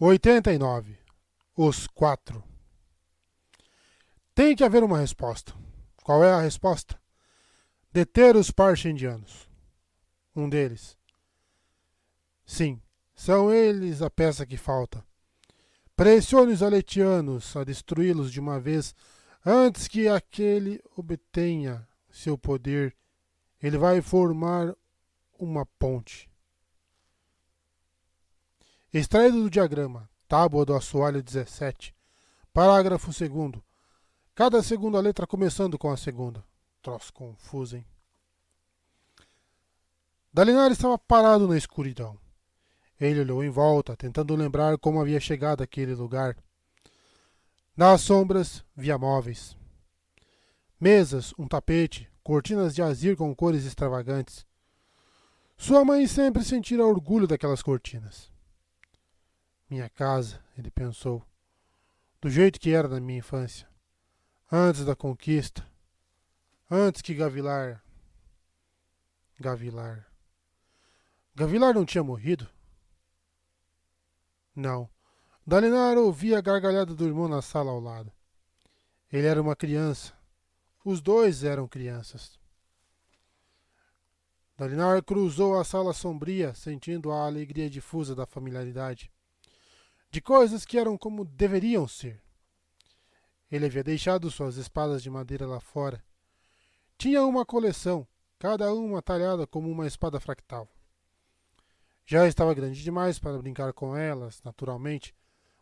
89. Os quatro. Tem que haver uma resposta. Qual é a resposta? Deter os parchendianos. Um deles. Sim, são eles a peça que falta. Pressione os aletianos a destruí-los de uma vez antes que aquele obtenha seu poder. Ele vai formar uma ponte. Extraído do diagrama, tábua do assoalho 17, parágrafo 2º. Cada segunda letra começando com a segunda. Troço confuso, hein? Dalinar estava parado na escuridão. Ele olhou em volta, tentando lembrar como havia chegado àquele lugar. Nas sombras, via móveis. Mesas, um tapete, cortinas de azir com cores extravagantes. Sua mãe sempre sentira orgulho daquelas cortinas. Minha casa, ele pensou, do jeito que era na minha infância. Antes da conquista. Antes que Gavilar não tinha morrido? Não. Dalinar ouvia a gargalhada do irmão na sala ao lado. Ele era uma criança. Os dois eram crianças. Dalinar cruzou a sala sombria, sentindo a alegria difusa da familiaridade. De coisas que eram como deveriam ser. Ele havia deixado suas espadas de madeira lá fora. Tinha uma coleção, cada uma talhada como uma espada fractal. Já estava grande demais para brincar com elas, naturalmente,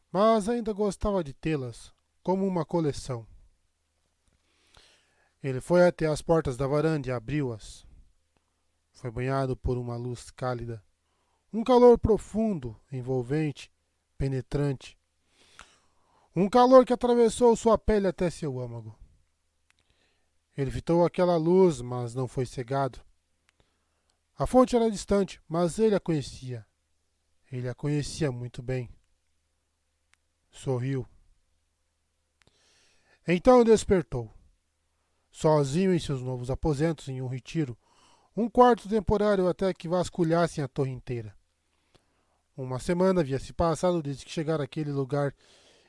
mas ainda gostava de tê-las, como uma coleção. Ele foi até as portas da varanda e abriu-as. Foi banhado por uma luz cálida. Um calor profundo, envolvente, penetrante. Um calor que atravessou sua pele até seu âmago. Ele fitou aquela luz, mas não foi cegado. A fonte era distante, mas ele a conhecia. Ele a conhecia muito bem. Sorriu. Então despertou. Sozinho em seus novos aposentos, em um retiro, um quarto temporário até que vasculhassem a torre inteira. Uma semana havia se passado desde que chegara àquele lugar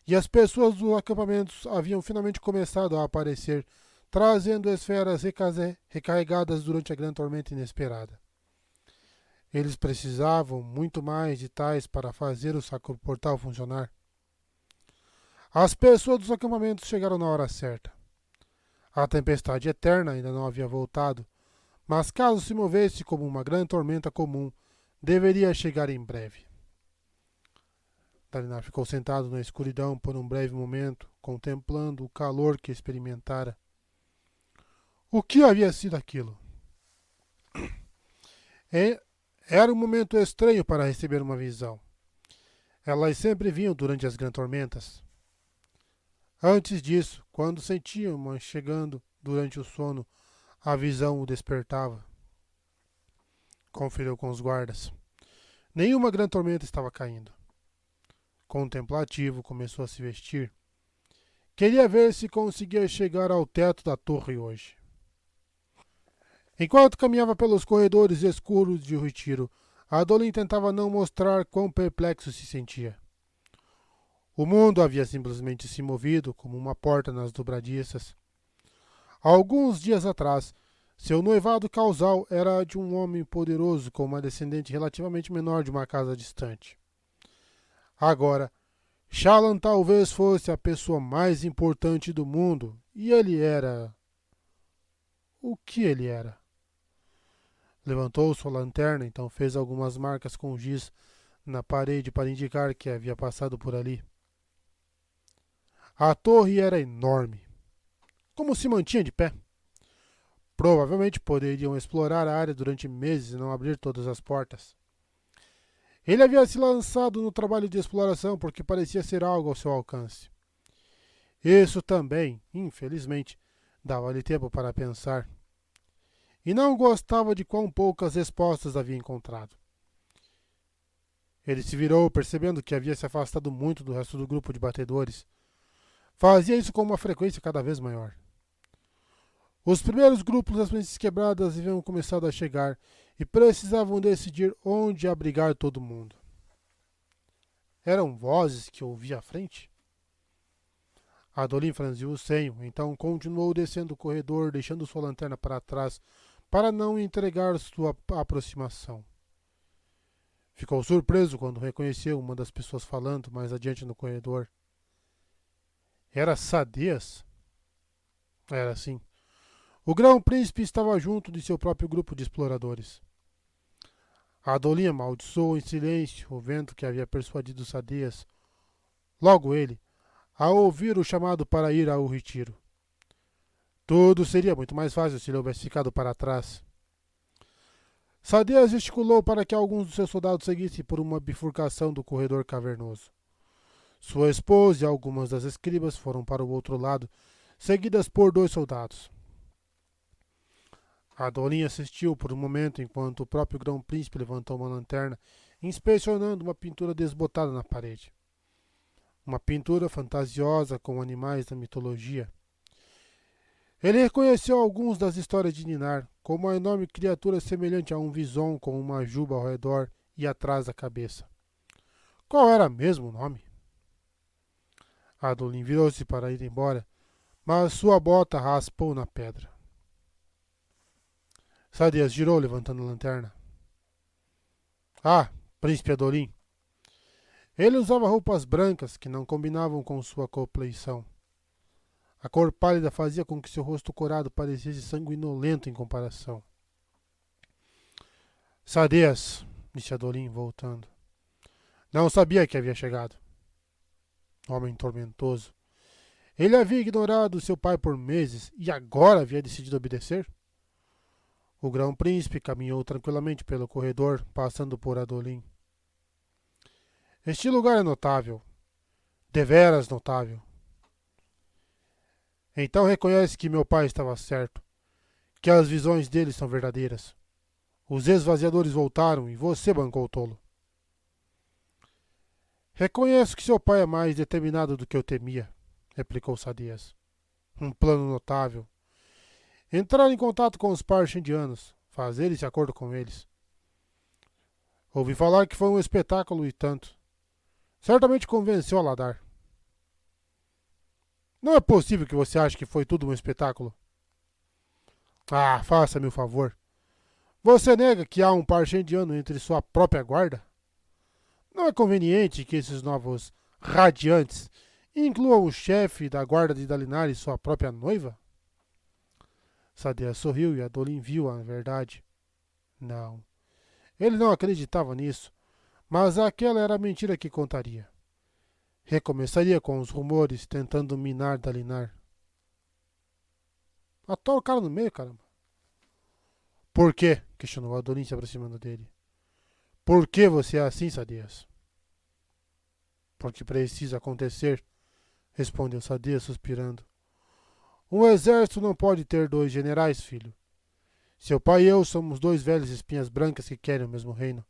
e as pessoas dos acampamentos haviam finalmente começado a aparecer, trazendo esferas recarregadas durante a grande tormenta inesperada. Eles precisavam muito mais de tais para fazer o sacro-portal funcionar. As pessoas dos acampamentos chegaram na hora certa. A tempestade eterna ainda não havia voltado, mas caso se movesse como uma grande tormenta comum, deveria chegar em breve. Dalinar ficou sentado na escuridão por um breve momento, contemplando o calor que experimentara. O que havia sido aquilo? Era um momento estranho para receber uma visão. Elas sempre vinham durante as grandes tormentas. Antes disso, quando sentia uma chegando durante o sono, a visão o despertava. Conferiu com os guardas. Nenhuma grande tormenta estava caindo. Contemplativo, começou a se vestir. Queria ver se conseguia chegar ao teto da torre hoje. Enquanto caminhava pelos corredores escuros de retiro, Adolin tentava não mostrar quão perplexo se sentia. O mundo havia simplesmente se movido como uma porta nas dobradiças. Alguns dias atrás, seu noivado causal era de um homem poderoso com uma descendente relativamente menor de uma casa distante. Agora, Shallan talvez fosse a pessoa mais importante do mundo, e ele era... O que ele era? Levantou sua lanterna, então fez algumas marcas com giz na parede para indicar que havia passado por ali. A torre era enorme. Como se mantinha de pé? Provavelmente poderiam explorar a área durante meses e não abrir todas as portas. Ele havia se lançado no trabalho de exploração porque parecia ser algo ao seu alcance. Isso também, infelizmente, dava-lhe tempo para pensar. E não gostava de quão poucas respostas havia encontrado. Ele se virou, percebendo que havia se afastado muito do resto do grupo de batedores. Fazia isso com uma frequência cada vez maior. Os primeiros grupos das planícies quebradas haviam começado a chegar e precisavam decidir onde abrigar todo mundo. Eram vozes que ouvia à frente? Adolin franziu o senho, então continuou descendo o corredor, deixando sua lanterna para trás, para não entregar sua aproximação. Ficou surpreso quando reconheceu uma das pessoas falando mais adiante no corredor. Era Sadeas? Era sim. O grão-príncipe estava junto de seu próprio grupo de exploradores. Adolin amaldiçoou em silêncio o vento que havia persuadido Sadeas. Logo ele, ao ouvir o chamado para ir ao retiro. Tudo seria muito mais fácil se ele houvesse ficado para trás. Sadeas gesticulou para que alguns dos seus soldados seguissem por uma bifurcação do corredor cavernoso. Sua esposa e algumas das escribas foram para o outro lado, seguidas por 2 soldados. Adolin assistiu por um momento enquanto o próprio grão-príncipe levantou uma lanterna, inspecionando uma pintura desbotada na parede. Uma pintura fantasiosa com animais da mitologia. Ele reconheceu alguns das histórias de Ninar, como uma enorme criatura semelhante a um vison com uma juba ao redor e atrás da cabeça. Qual era mesmo o nome? Adolin virou-se para ir embora, mas sua bota raspou na pedra. Sadeas girou, levantando a lanterna. Ah, príncipe Adolin. Ele usava roupas brancas que não combinavam com sua compleição. A cor pálida fazia com que seu rosto corado parecesse sanguinolento em comparação. Sadeas, disse Adolin, voltando. Não sabia que havia chegado. Homem tormentoso. Ele havia ignorado seu pai por meses e agora havia decidido obedecer? O grão-príncipe caminhou tranquilamente pelo corredor, passando por Adolin. Este lugar é notável. Deveras notável. Então reconhece que meu pai estava certo, que as visões dele são verdadeiras. Os esvaziadores voltaram e você bancou o tolo. Reconheço que seu pai é mais determinado do que eu temia, replicou Sadeas. Um plano notável. Entrar em contato com os Parshendianos, fazer esse acordo com eles. Ouvi falar que foi um espetáculo e tanto. Certamente convenceu Aladar. Não é possível que você ache que foi tudo um espetáculo. Ah, faça-me o favor. Você nega que há um Parshendiano entre sua própria guarda? Não é conveniente que esses novos radiantes incluam o chefe da guarda de Dalinar e sua própria noiva? Sadeas sorriu e Adolin viu a verdade. Não. Ele não acreditava nisso, mas aquela era a mentira que contaria. Recomeçaria com os rumores tentando minar Dalinar. Atora o cara no meio, caramba. Por quê? Questionou Adolin se aproximando dele. Por que você é assim, Sadeas? Porque precisa acontecer, respondeu Sadeas suspirando. Um exército não pode ter 2 generais, filho. Seu pai e eu somos 2 velhos espinhas brancas que querem o mesmo reino.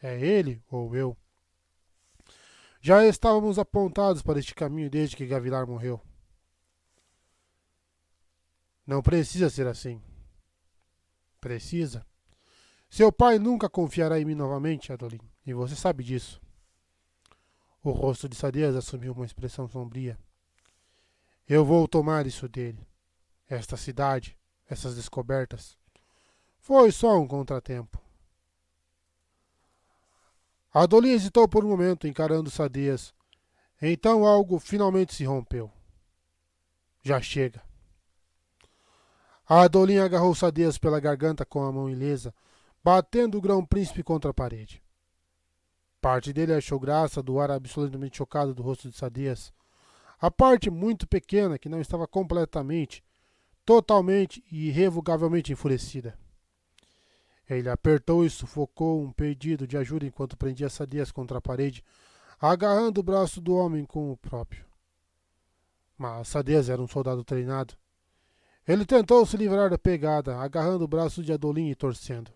É ele ou eu. Já estávamos apontados para este caminho desde que Gavilar morreu. Não precisa ser assim. Precisa. Seu pai nunca confiará em mim novamente, Adolin, e você sabe disso. O rosto de Sadeas assumiu uma expressão sombria. Eu vou tomar isso dele. Esta cidade, essas descobertas. Foi só um contratempo. Adolin hesitou por um momento, encarando Sadeas. Então algo finalmente se rompeu. Já chega. Adolin agarrou Sadeas pela garganta com a mão ilesa, batendo o grão-príncipe contra a parede. Parte dele achou graça do ar absolutamente chocado do rosto de Sadeas. A parte muito pequena que não estava completamente, totalmente e irrevogavelmente enfurecida. Ele apertou e sufocou um pedido de ajuda enquanto prendia Sadeas contra a parede, agarrando o braço do homem com o próprio. Mas Sadeas era um soldado treinado. Ele tentou se livrar da pegada, agarrando o braço de Adolin e torcendo.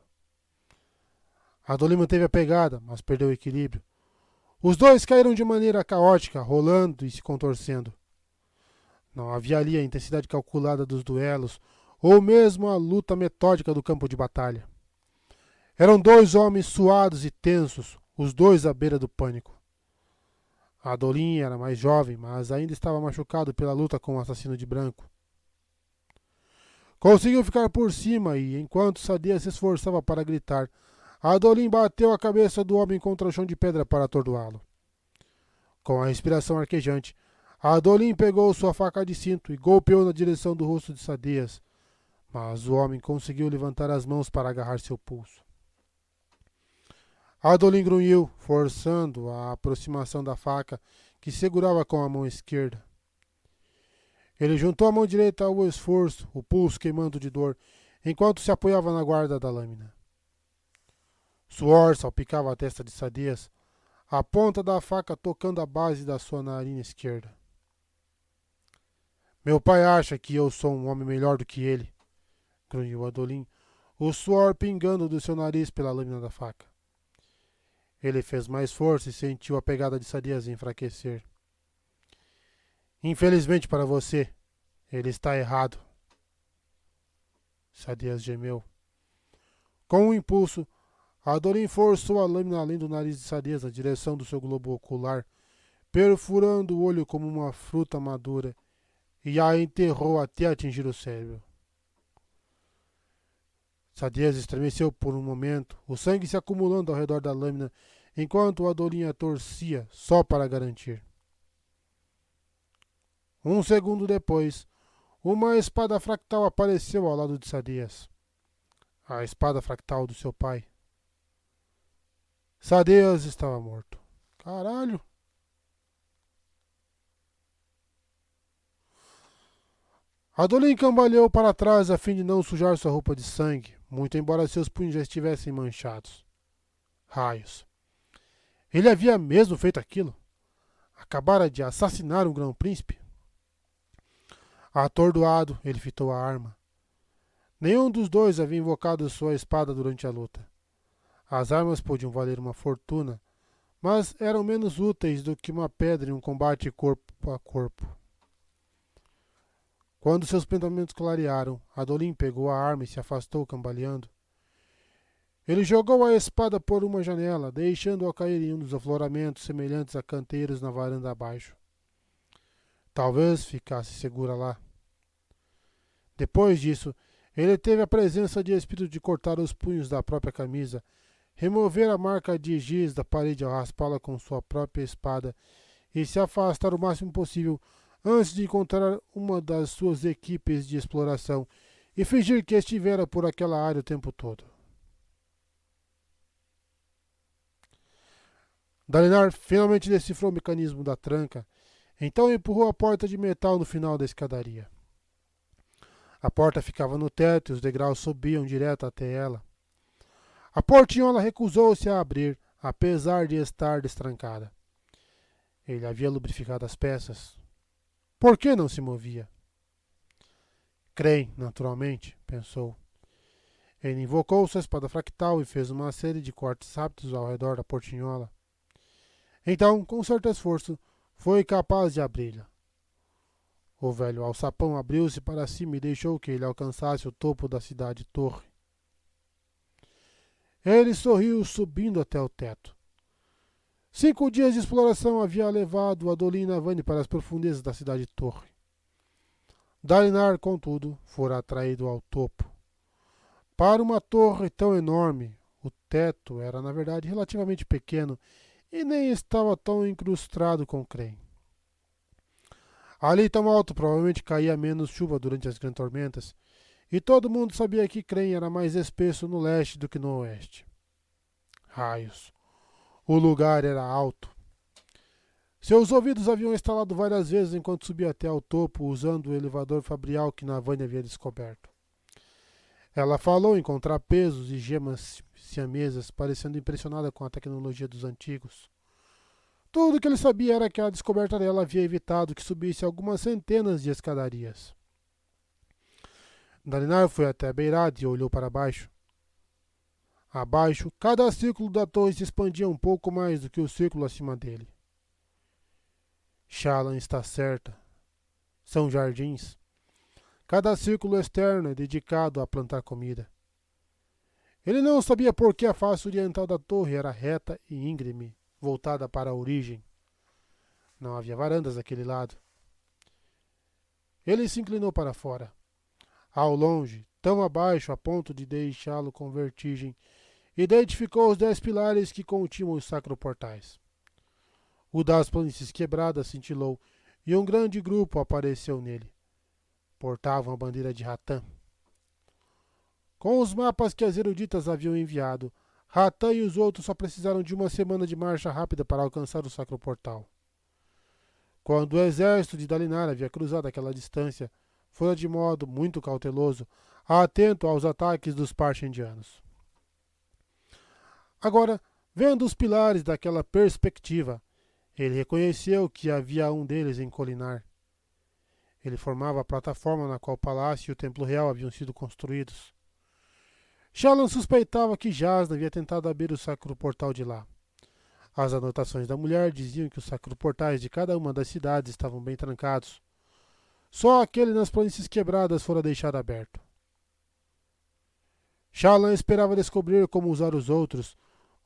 Adolin manteve a pegada, mas perdeu o equilíbrio. Os dois caíram de maneira caótica, rolando e se contorcendo. Não havia ali a intensidade calculada dos duelos, ou mesmo a luta metódica do campo de batalha. Eram 2 homens suados e tensos, os 2 à beira do pânico. Adolin era mais jovem, mas ainda estava machucado pela luta com o assassino de branco. Conseguiu ficar por cima e, enquanto Sadia se esforçava para gritar, Adolin bateu a cabeça do homem contra o chão de pedra para atordoá-lo. Com a respiração arquejante, Adolin pegou sua faca de cinto e golpeou na direção do rosto de Sadias, mas o homem conseguiu levantar as mãos para agarrar seu pulso. Adolin grunhiu, forçando a aproximação da faca, que segurava com a mão esquerda. Ele juntou a mão direita ao esforço, o pulso queimando de dor, enquanto se apoiava na guarda da lâmina. Suor salpicava a testa de Sadias, a ponta da faca tocando a base da sua narina esquerda. Meu pai acha que eu sou um homem melhor do que ele, grunhiu Adolin, o suor pingando do seu nariz pela lâmina da faca. Ele fez mais força e sentiu a pegada de Sadias enfraquecer. Infelizmente para você, ele está errado. Sadias gemeu. Com um impulso, Adolin forçou a lâmina além do nariz de Sadias na direção do seu globo ocular, perfurando o olho como uma fruta madura, e a enterrou até atingir o cérebro. Sadias estremeceu por um momento, o sangue se acumulando ao redor da lâmina, enquanto Adolin a torcia, só para garantir. Um segundo depois, uma espada fractal apareceu ao lado de Sadias. A espada fractal do seu pai. Sadias estava morto. Caralho! Adolin cambaleou para trás a fim de não sujar sua roupa de sangue, muito embora seus punhos já estivessem manchados. Raios! Ele havia mesmo feito aquilo? Acabara de assassinar um grão-príncipe? Atordoado, ele fitou a arma. Nenhum dos dois havia invocado sua espada durante a luta. As armas podiam valer uma fortuna, mas eram menos úteis do que uma pedra em um combate corpo a corpo. Quando seus pensamentos clarearam, Adolin pegou a arma e se afastou cambaleando. Ele jogou a espada por uma janela, deixando-a cair em um dos afloramentos semelhantes a canteiros na varanda abaixo. Talvez ficasse segura lá. Depois disso, ele teve a presença de espírito de cortar os punhos da própria camisa, remover a marca de giz da parede ao raspá-la com sua própria espada e se afastar o máximo possível antes de encontrar uma das suas equipes de exploração e fingir que estivera por aquela área o tempo todo. Dalinar finalmente decifrou o mecanismo da tranca, então empurrou a porta de metal no final da escadaria. A porta ficava no teto e os degraus subiam direto até ela. A portinhola recusou-se a abrir, apesar de estar destrancada. Ele havia lubrificado as peças. Por que não se movia? Crane, naturalmente, pensou. Ele invocou sua espada fractal e fez uma série de cortes rápidos ao redor da portinhola. Então, com certo esforço, foi capaz de abri-la. O velho alçapão abriu-se para cima e deixou que ele alcançasse o topo da cidade-torre. Ele sorriu subindo até o teto. 5 dias de exploração havia levado Adolin Navani para as profundezas da cidade-torre. Dalinar, contudo, fora atraído ao topo. Para uma torre tão enorme, o teto era, na verdade, relativamente pequeno e nem estava tão incrustado com creme. Ali tão alto provavelmente caía menos chuva durante as grandes tormentas, e todo mundo sabia que Crane era mais espesso no leste do que no oeste. Raios! O lugar era alto. Seus ouvidos haviam estalado várias vezes enquanto subia até ao topo, usando o elevador fabrial que Navani havia descoberto. Ela falou em contrapesos e gemas siamesas, parecendo impressionada com a tecnologia dos antigos. Tudo o que ele sabia era que a descoberta dela havia evitado que subisse algumas centenas de escadarias. Dalinar foi até a beirada e olhou para baixo. Abaixo, cada círculo da torre se expandia um pouco mais do que o círculo acima dele. Shallan está certa. São jardins. Cada círculo externo é dedicado a plantar comida. Ele não sabia por que a face oriental da torre era reta e íngreme, voltada para a origem. Não havia varandas daquele lado. Ele se inclinou para fora. Ao longe, tão abaixo a ponto de deixá-lo com vertigem, identificou os 10 pilares que continham os sacroportais. O das planícies quebradas cintilou e um grande grupo apareceu nele. Portavam a bandeira de Ratã. Com os mapas que as eruditas haviam enviado, Ratã e os outros só precisaram de uma semana de marcha rápida para alcançar o sacroportal. Quando o exército de Dalinar havia cruzado aquela distância, fora de modo muito cauteloso, atento aos ataques dos Parchendianos. Agora, vendo os pilares daquela perspectiva, ele reconheceu que havia um deles em Kholinar. Ele formava a plataforma na qual o palácio e o templo real haviam sido construídos. Shallan suspeitava que Jasna havia tentado abrir o sacro portal de lá. As anotações da mulher diziam que os sacroportais de cada uma das cidades estavam bem trancados. Só aquele nas planícies quebradas fora deixado aberto. Shallan esperava descobrir como usar os outros,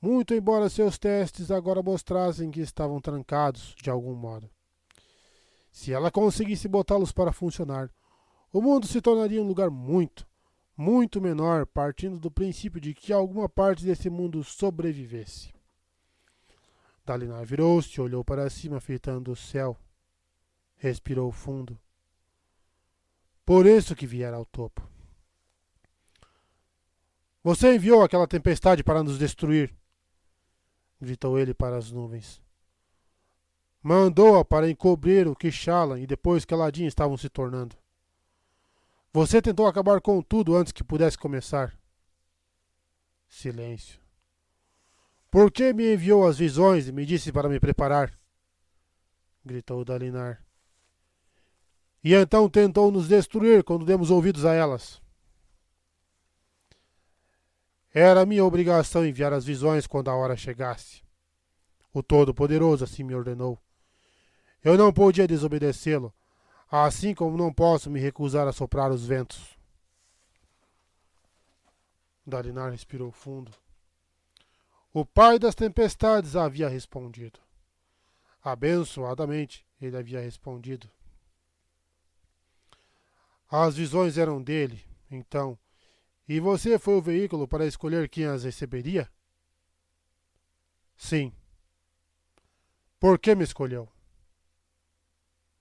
muito embora seus testes agora mostrassem que estavam trancados de algum modo. Se ela conseguisse botá-los para funcionar, o mundo se tornaria um lugar muito, muito menor, partindo do princípio de que alguma parte desse mundo sobrevivesse. Dalinar virou-se e olhou para cima, fitando o céu. Respirou fundo. Por isso que viera ao topo. Você enviou aquela tempestade para nos destruir, gritou ele para as nuvens. Mandou-a para encobrir o que Shallan e depois Kaladin estavam se tornando. Você tentou acabar com tudo antes que pudesse começar. Silêncio. Por que me enviou as visões e me disse para me preparar? Gritou Dalinar. E então tentou nos destruir quando demos ouvidos a elas. Era minha obrigação enviar as visões quando a hora chegasse. O Todo-Poderoso assim me ordenou. Eu não podia desobedecê-lo, assim como não posso me recusar a soprar os ventos. Dalinar respirou fundo. O pai das tempestades havia respondido. Abençoadamente, ele havia respondido. As visões eram dele, então, e você foi o veículo para escolher quem as receberia? Sim. Por que me escolheu?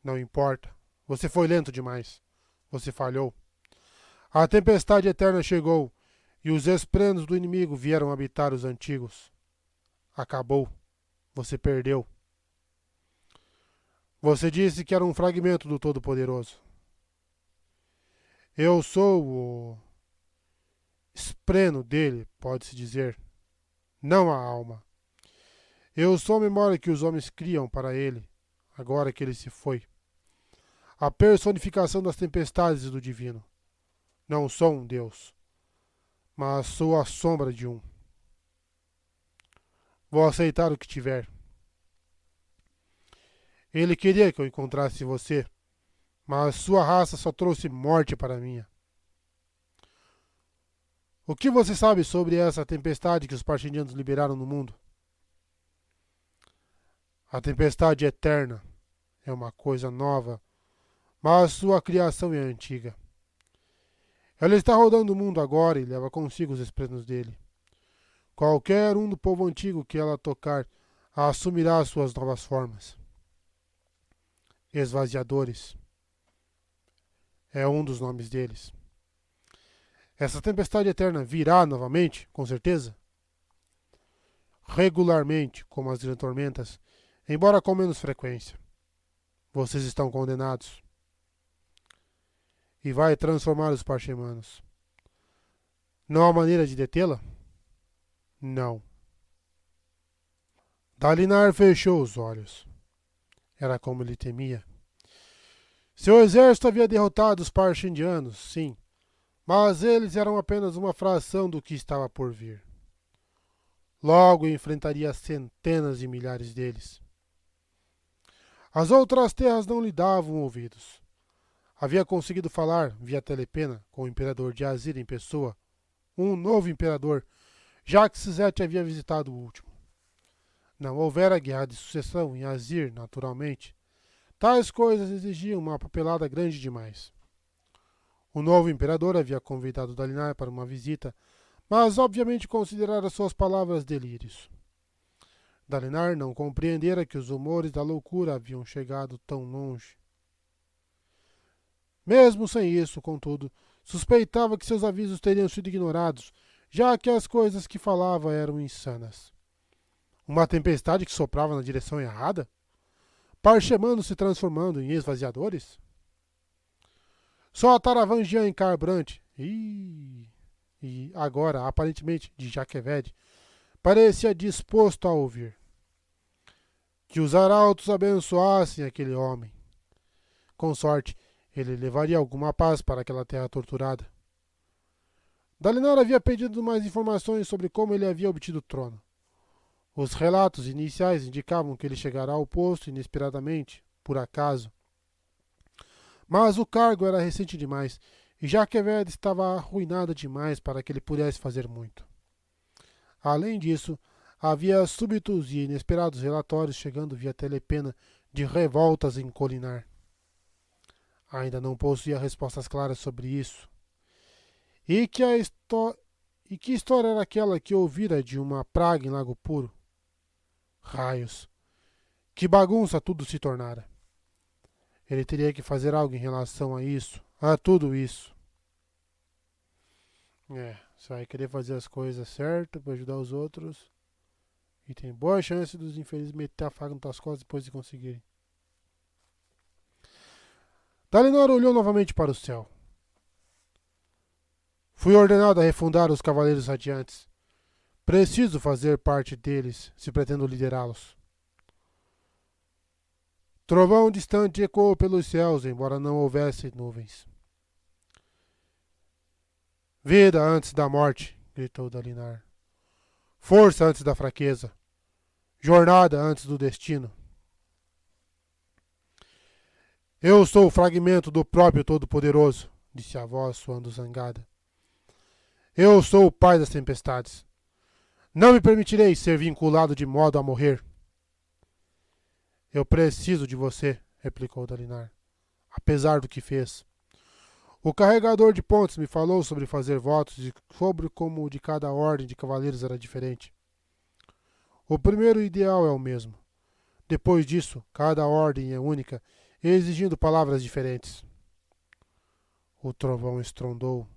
Não importa. Você foi lento demais. Você falhou. A tempestade eterna chegou, e os esprenos do inimigo vieram habitar os antigos. Acabou. Você perdeu. Você disse que era um fragmento do Todo-Poderoso. Eu sou o espreno dele, pode-se dizer. Não a alma. Eu sou a memória que os homens criam para ele, agora que ele se foi. A personificação das tempestades e do divino. Não sou um Deus, mas sou a sombra de um. Vou aceitar o que tiver. Ele queria que eu encontrasse você, mas sua raça só trouxe morte para a minha. O que você sabe sobre essa tempestade que os Parchendianos liberaram no mundo? A tempestade eterna é uma coisa nova, mas sua criação é antiga. Ela está rodando o mundo agora e leva consigo os esprenos dele. Qualquer um do povo antigo que ela tocar assumirá suas novas formas. Esvaziadores é um dos nomes deles. Essa tempestade eterna virá novamente, com certeza? Regularmente, como as grandes tormentas, embora com menos frequência. Vocês estão condenados. E vai transformar os Parchemanos. Não há maneira de detê-la? Não. Dalinar fechou os olhos. Era como ele temia. Seu exército havia derrotado os Parchendianos, sim, mas eles eram apenas uma fração do que estava por vir. Logo enfrentaria centenas de milhares deles. As outras terras não lhe davam ouvidos. Havia conseguido falar, via telepena, com o imperador de Azir em pessoa, um novo imperador, já que Sizete havia visitado o último. Não houvera guerra de sucessão em Azir, naturalmente. Tais coisas exigiam uma papelada grande demais. O novo imperador havia convidado Dalinar para uma visita, mas obviamente considerara suas palavras delírios. Dalinar não compreendera que os rumores da loucura haviam chegado tão longe. Mesmo sem isso, contudo, suspeitava que seus avisos teriam sido ignorados, já que as coisas que falava eram insanas. Uma tempestade que soprava na direção errada? Parchemanos se transformando em esvaziadores? Só Taravangian e Carbrant, e agora, aparentemente, de Jaqueved, parecia disposto a ouvir. Que os arautos abençoassem aquele homem. Com sorte, ele levaria alguma paz para aquela terra torturada. Dalinar havia pedido mais informações sobre como ele havia obtido o trono. Os relatos iniciais indicavam que ele chegara ao posto inesperadamente, por acaso. Mas o cargo era recente demais e Jaqueved estava arruinada demais para que ele pudesse fazer muito. Além disso, havia súbitos e inesperados relatórios chegando via Telepena de revoltas em Colinar. Ainda não possuía respostas claras sobre isso. E que história era aquela que ouvira de uma praga em Lago Puro? Raios! Que bagunça tudo se tornara! Ele teria que fazer algo em relação a isso, a tudo isso. Você vai querer fazer as coisas certas para ajudar os outros. E tem boa chance dos infelizes meter a faca nas tuas costas depois de conseguirem. Dalinar olhou novamente para o céu. Fui ordenado a refundar os Cavaleiros Radiantes. Preciso fazer parte deles, se pretendo liderá-los. Trovão distante ecoou pelos céus, embora não houvesse nuvens. Vida antes da morte, gritou Dalinar. Força antes da fraqueza. Jornada antes do destino. Eu sou o fragmento do próprio Todo-Poderoso, disse a voz soando zangada. Eu sou o pai das tempestades. Não me permitirei ser vinculado de modo a morrer. Eu preciso de você, replicou Dalinar, apesar do que fez. O carregador de pontes me falou sobre fazer votos e sobre como o de cada ordem de cavaleiros era diferente. O primeiro ideal é o mesmo. Depois disso, cada ordem é única, exigindo palavras diferentes. O trovão estrondou.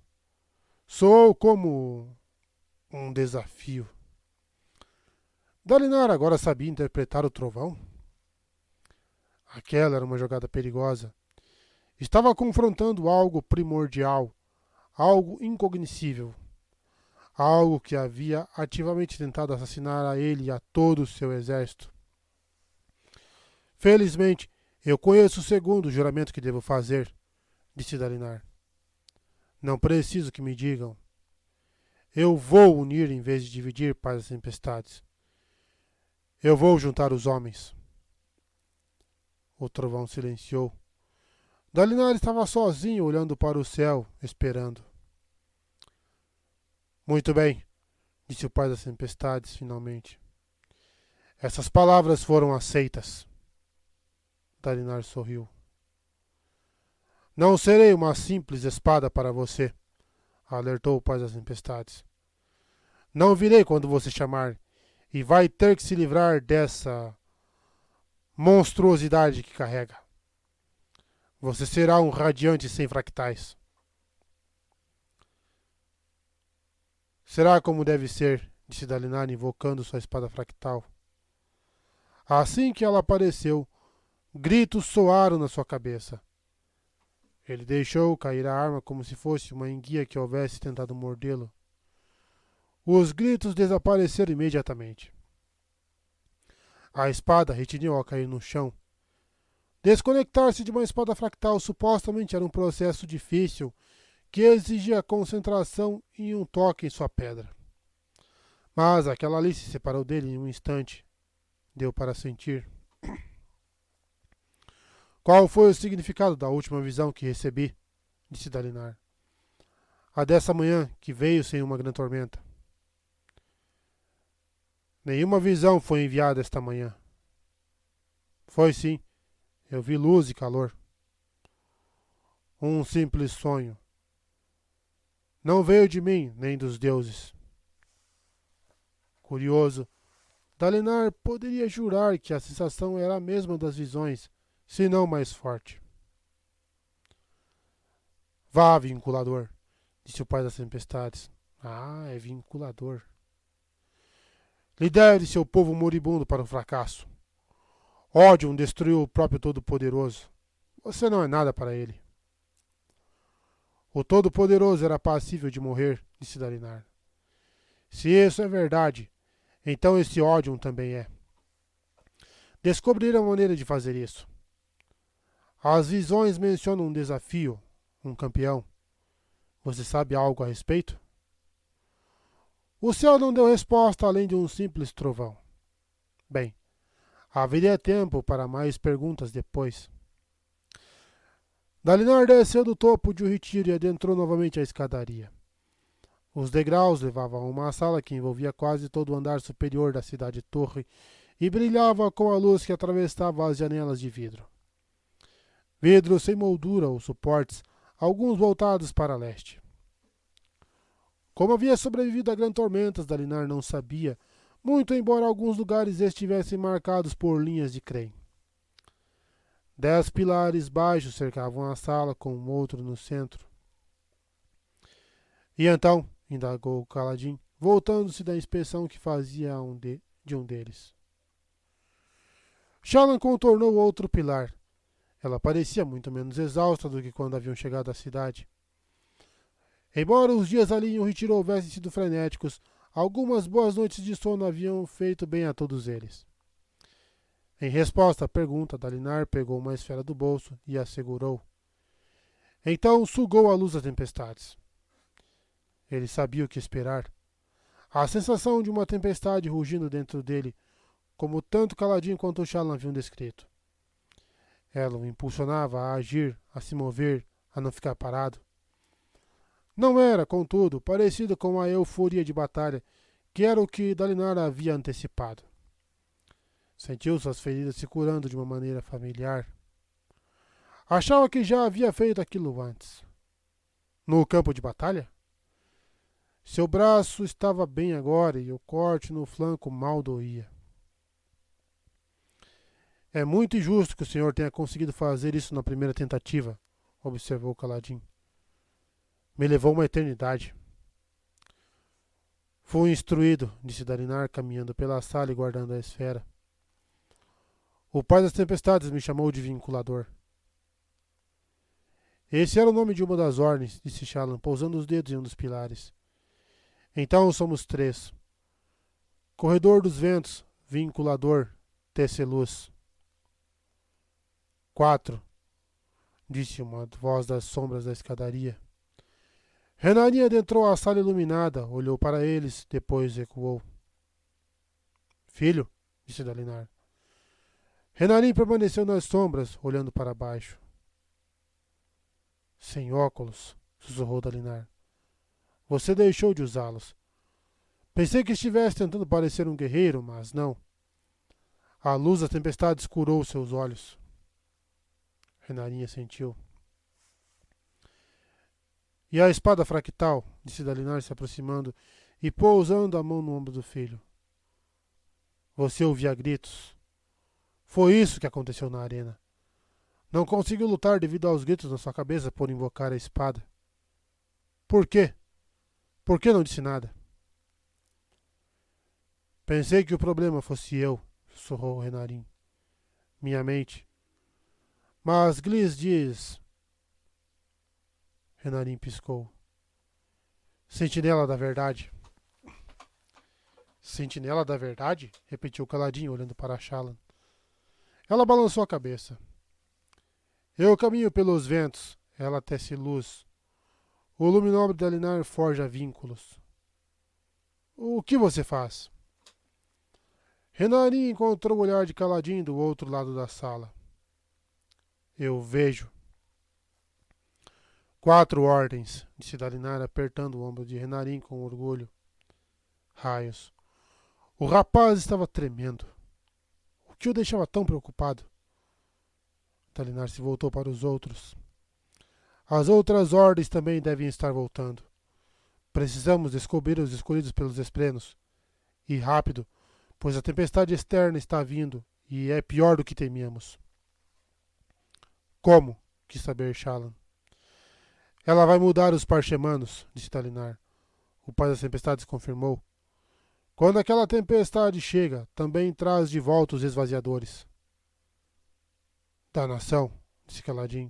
Soou como um desafio. Dalinar agora sabia interpretar o trovão? Aquela era uma jogada perigosa. Estava confrontando algo primordial, algo incognoscível, algo que havia ativamente tentado assassinar a ele e a todo o seu exército. Felizmente, eu conheço o segundo juramento que devo fazer, disse Dalinar. Não preciso que me digam. Eu vou unir em vez de dividir para as tempestades. Eu vou juntar os homens. O trovão silenciou. Dalinar estava sozinho, olhando para o céu, esperando. Muito bem, disse o pai das tempestades, finalmente. Essas palavras foram aceitas. Dalinar sorriu. Não serei uma simples espada para você, alertou o pai das tempestades. Não virei quando você chamar, e vai ter que se livrar dessa monstruosidade que carrega. Você será um radiante sem fractais. Será como deve ser, disse Dalinar, invocando sua espada fractal. Assim que ela apareceu, gritos soaram na sua cabeça. Ele deixou cair a arma como se fosse uma enguia que houvesse tentado mordê-lo. Os gritos desapareceram imediatamente. A espada retiniu ao cair no chão. Desconectar-se de uma espada fractal supostamente era um processo difícil que exigia concentração e um toque em sua pedra. Mas aquela ali se separou dele em um instante. Deu para sentir. Qual foi o significado da última visão que recebi? Disse Dalinar. A dessa manhã que veio sem uma grande tormenta. Nenhuma visão foi enviada esta manhã. Foi sim, eu vi luz e calor. Um simples sonho. Não veio de mim, nem dos deuses. Curioso, Dalinar poderia jurar que a sensação era a mesma das visões, se não mais forte. Vá, vinculador, disse o pai das tempestades. Ah, é vinculador. Lidere seu povo moribundo para o fracasso. Ódium destruiu o próprio Todo-Poderoso. Você não é nada para ele. O Todo-Poderoso era passível de morrer, disse Dalinar. Se isso é verdade, então esse ódium também é. Descobriram a maneira de fazer isso. As visões mencionam um desafio, um campeão. Você sabe algo a respeito? O céu não deu resposta além de um simples trovão. Bem, haveria tempo para mais perguntas depois. Dalinar desceu do topo de um retiro e adentrou novamente a escadaria. Os degraus levavam a uma sala que envolvia quase todo o andar superior da cidade-torre e brilhava com a luz que atravessava as janelas de vidro. Vidro sem moldura ou suportes, alguns voltados para leste. Como havia sobrevivido a grandes tormentas, Dalinar não sabia, muito embora alguns lugares estivessem marcados por linhas de creme. 10 pilares baixos cercavam a sala, com um outro no centro. E então, indagou Kaladin, voltando-se da inspeção que fazia de um deles. Shallan contornou outro pilar. Ela parecia muito menos exausta do que quando haviam chegado à cidade. Embora os dias ali em um retiro houvessem sido frenéticos, algumas boas noites de sono haviam feito bem a todos eles. Em resposta à pergunta, Dalinar pegou uma esfera do bolso e a segurou. Então sugou a luz das tempestades. Ele sabia o que esperar. A sensação de uma tempestade rugindo dentro dele, como tanto Kaladin quanto Shallan haviam descrito. Ela o impulsionava a agir, a se mover, a não ficar parado. Não era, contudo, parecido com a euforia de batalha, que era o que Dalinar havia antecipado. Sentiu suas feridas se curando de uma maneira familiar. Achava que já havia feito aquilo antes. No campo de batalha? Seu braço estava bem agora e o corte no flanco mal doía. É muito injusto que o senhor tenha conseguido fazer isso na primeira tentativa, observou Kaladin. Me levou uma eternidade. Fui instruído, disse Dalinar, caminhando pela sala e guardando a esfera. O pai das tempestades me chamou de vinculador. Esse era o nome de uma das ordens, disse Shallan, pousando os dedos em um dos pilares. Então somos 3. Corredor dos ventos, vinculador, teceluz. 4, disse uma voz das sombras da escadaria. Renarin adentrou a sala iluminada, olhou para eles, depois recuou. Filho, disse Dalinar. Renarin permaneceu nas sombras, olhando para baixo. Sem óculos, sussurrou Dalinar. Você deixou de usá-los. Pensei que estivesse tentando parecer um guerreiro, mas não. A luz da tempestade escurou seus olhos. Renarin assentiu. E a espada fractal, disse Dalinar, se aproximando e pousando a mão no ombro do filho. Você ouvia gritos. Foi isso que aconteceu na arena. Não conseguiu lutar devido aos gritos na sua cabeça por invocar a espada. Por quê? Por que não disse nada? Pensei que o problema fosse eu, sussurrou Renarin. Minha mente. Mas Gliss diz... Renarin piscou. Sentinela da verdade. Sentinela da verdade? Repetiu Caladinho, olhando para Shallan. Ela balançou a cabeça. Eu caminho pelos ventos, ela tece luz. O lume nobre de Dalinar forja vínculos. O que você faz? Renarin encontrou o olhar de Caladinho do outro lado da sala. Eu vejo. 4 ordens, disse Dalinar, apertando o ombro de Renarin com orgulho. Raios. O rapaz estava tremendo. O que o deixava tão preocupado? Dalinar se voltou para os outros. As outras ordens também devem estar voltando. Precisamos descobrir os escolhidos pelos Esprenos. E rápido, pois a tempestade externa está vindo e é pior do que temíamos. Como? Quis saber Shallan. Ela vai mudar os Parchemanos, disse Dalinar. O pai das tempestades confirmou. Quando aquela tempestade chega, também traz de volta os esvaziadores. Da nação, disse Caladin.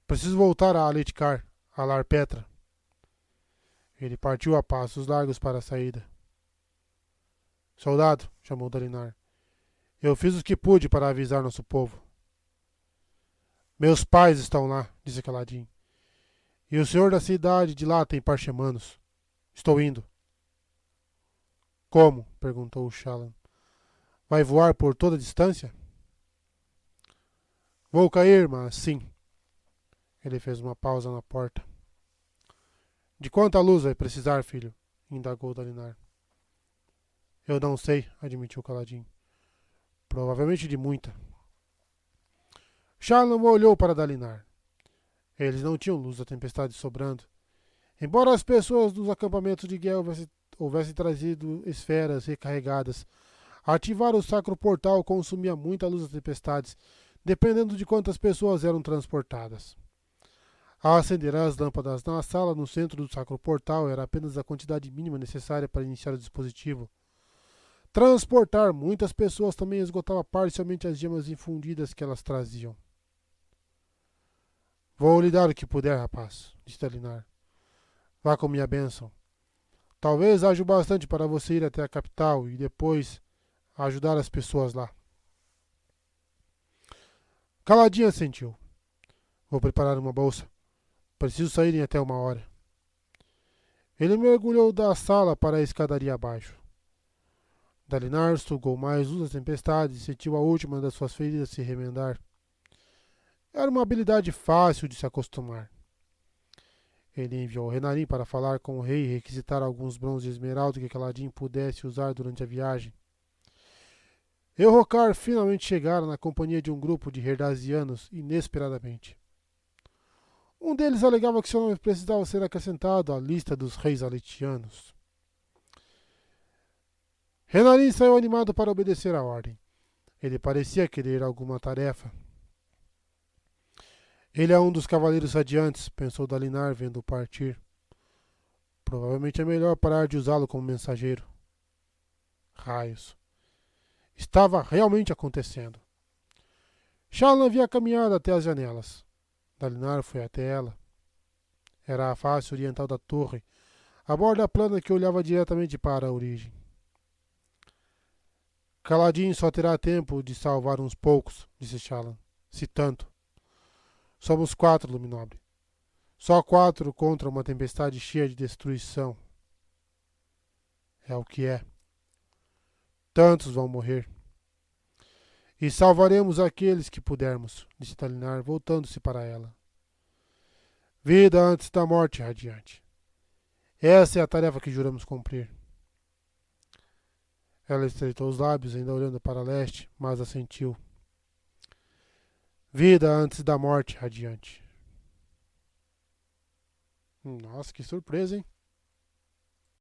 Preciso voltar a Aletkar, a Lar Petra. Ele partiu a passos largos para a saída. Soldado, chamou Dalinar. Eu fiz o que pude para avisar nosso povo. Meus pais estão lá, disse Caladin. E o senhor da cidade de lá tem parchemanos. Estou indo. Como? Perguntou Shallan. Vai voar por toda a distância? Vou cair, mas sim. Ele fez uma pausa na porta. De quanta luz vai precisar, filho? Indagou Dalinar. Eu não sei, admitiu Caladin. Provavelmente de muita. Shallan olhou para Dalinar. Eles não tinham luz da tempestade sobrando. Embora as pessoas dos acampamentos de guerra houvessem trazido esferas recarregadas, ativar o sacro portal consumia muita luz das tempestades, dependendo de quantas pessoas eram transportadas. Ao acender as lâmpadas na sala no centro do sacro portal era apenas a quantidade mínima necessária para iniciar o dispositivo. Transportar muitas pessoas também esgotava parcialmente as gemas infundidas que elas traziam. Vou lhe dar o que puder, rapaz, disse Dalinar. Vá com minha bênção. Talvez haja o bastante para você ir até a capital e depois ajudar as pessoas lá. Caladinho assentiu. Vou preparar uma bolsa. Preciso sair em até 1 hora. Ele mergulhou da sala para a escadaria abaixo. Dalinar sugou mais luz das tempestades e sentiu a última das suas feridas se remendar. Era uma habilidade fácil de se acostumar. Ele enviou Renarin para falar com o rei e requisitar alguns bronzes de esmeralda que Caladin pudesse usar durante a viagem. Elrocar finalmente chegara na companhia de um grupo de herdazianos inesperadamente. Um deles alegava que seu nome precisava ser acrescentado à lista dos reis aletianos. Renarin saiu animado para obedecer à ordem. Ele parecia querer alguma tarefa. Ele é um dos cavaleiros radiantes, pensou Dalinar vendo-o partir. Provavelmente é melhor parar de usá-lo como mensageiro. Raios. Estava realmente acontecendo. Shallan havia caminhado até as janelas. Dalinar foi até ela. Era a face oriental da torre, a borda plana que olhava diretamente para a origem. Caladin só terá tempo de salvar uns poucos, disse Shallan, se tanto. Somos 4, Luminobre. Só 4 contra uma tempestade cheia de destruição. É o que é. Tantos vão morrer. E salvaremos aqueles que pudermos, disse Dalinar, voltando-se para ela. Vida antes da morte, Radiante. Essa é a tarefa que juramos cumprir. Ela estreitou os lábios, ainda olhando para leste, mas assentiu. Vida antes da morte, Radiante. Nossa, que surpresa, hein?